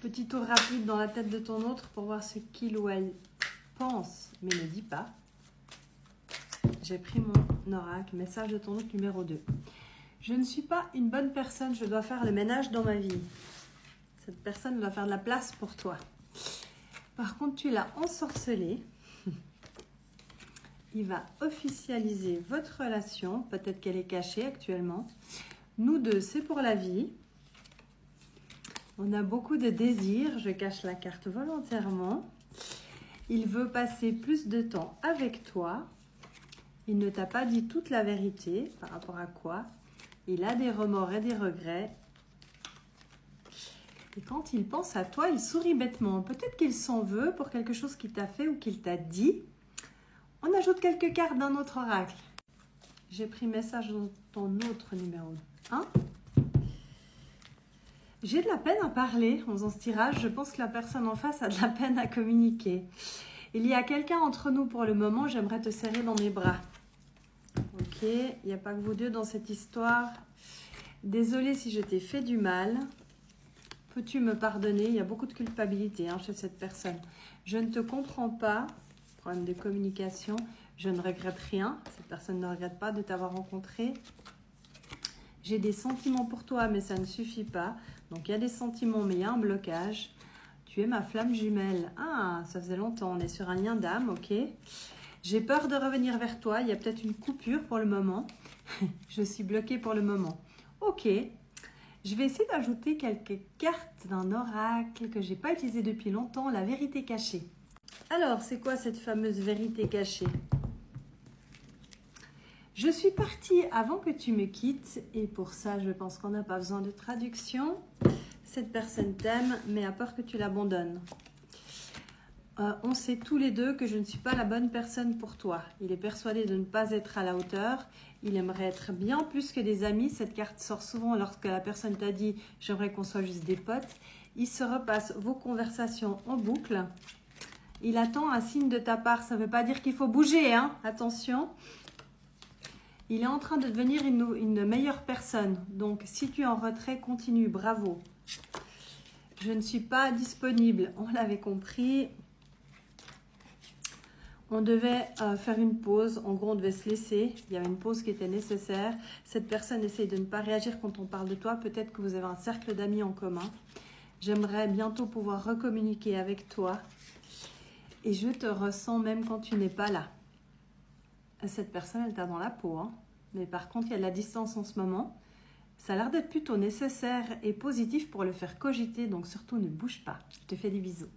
Petit tour rapide dans la tête de ton autre pour voir ce qu'il ou elle pense, mais ne dit pas. J'ai pris mon oracle, message de ton autre numéro 2. Je ne suis pas une bonne personne, je dois faire le ménage dans ma vie. Cette personne doit faire de la place pour toi. Par contre, tu l'as ensorcelé. Il va officialiser votre relation. Peut-être qu'elle est cachée actuellement. Nous deux, c'est pour la vie. On a beaucoup de désirs. Je cache la carte volontairement. Il veut passer plus de temps avec toi. Il ne t'a pas dit toute la vérité. Par rapport à quoi? Il a des remords et des regrets. Et quand il pense à toi, il sourit bêtement. Peut-être qu'il s'en veut pour quelque chose qu'il t'a fait ou qu'il t'a dit. On ajoute quelques cartes d'un autre oracle. J'ai pris message dans ton autre numéro 1. J'ai de la peine à parler en faisant ce tirage. Je pense que la personne en face a de la peine à communiquer. Il y a quelqu'un entre nous pour le moment. J'aimerais te serrer dans mes bras. Ok, il n'y a pas que vous deux dans cette histoire. Désolée si je t'ai fait du mal. Peux-tu me pardonner? Il y a beaucoup de culpabilité chez cette personne. Je ne te comprends pas. Problème de communication. Je ne regrette rien. Cette personne ne regrette pas de t'avoir rencontré. J'ai des sentiments pour toi, mais ça ne suffit pas. Donc, il y a des sentiments, mais il y a un blocage. Tu es ma flamme jumelle. Ah, ça faisait longtemps. On est sur un lien d'âme, ok. J'ai peur de revenir vers toi. Il y a peut-être une coupure pour le moment. Je suis bloquée pour le moment. Ok. Je vais essayer d'ajouter quelques cartes d'un oracle que je n'ai pas utilisé depuis longtemps. La vérité cachée. Alors, c'est quoi cette fameuse vérité cachée? Je suis partie avant que tu me quittes et pour ça, je pense qu'on n'a pas besoin de traduction. Cette personne t'aime, mais a peur que tu l'abandonnes. On sait tous les deux que je ne suis pas la bonne personne pour toi. Il est persuadé de ne pas être à la hauteur. Il aimerait être bien plus que des amis. Cette carte sort souvent lorsque la personne t'a dit « j'aimerais qu'on soit juste des potes ». Il se repasse vos conversations en boucle. Il attend un signe de ta part. Ça ne veut pas dire qu'il faut bouger, hein. Attention. Il est en train de devenir une meilleure personne. Donc, si tu es en retrait, continue. Bravo. Je ne suis pas disponible. On l'avait compris. On devait faire une pause. En gros, on devait se laisser. Il y avait une pause qui était nécessaire. Cette personne essaye de ne pas réagir quand on parle de toi. Peut-être que vous avez un cercle d'amis en commun. J'aimerais bientôt pouvoir recommuniquer avec toi. Et je te ressens même quand tu n'es pas là. Cette personne, elle t'a dans la peau. Hein. Mais par contre, il y a de la distance en ce moment. Ça a l'air d'être plutôt nécessaire et positif pour le faire cogiter. Donc surtout, ne bouge pas. Je te fais des bisous.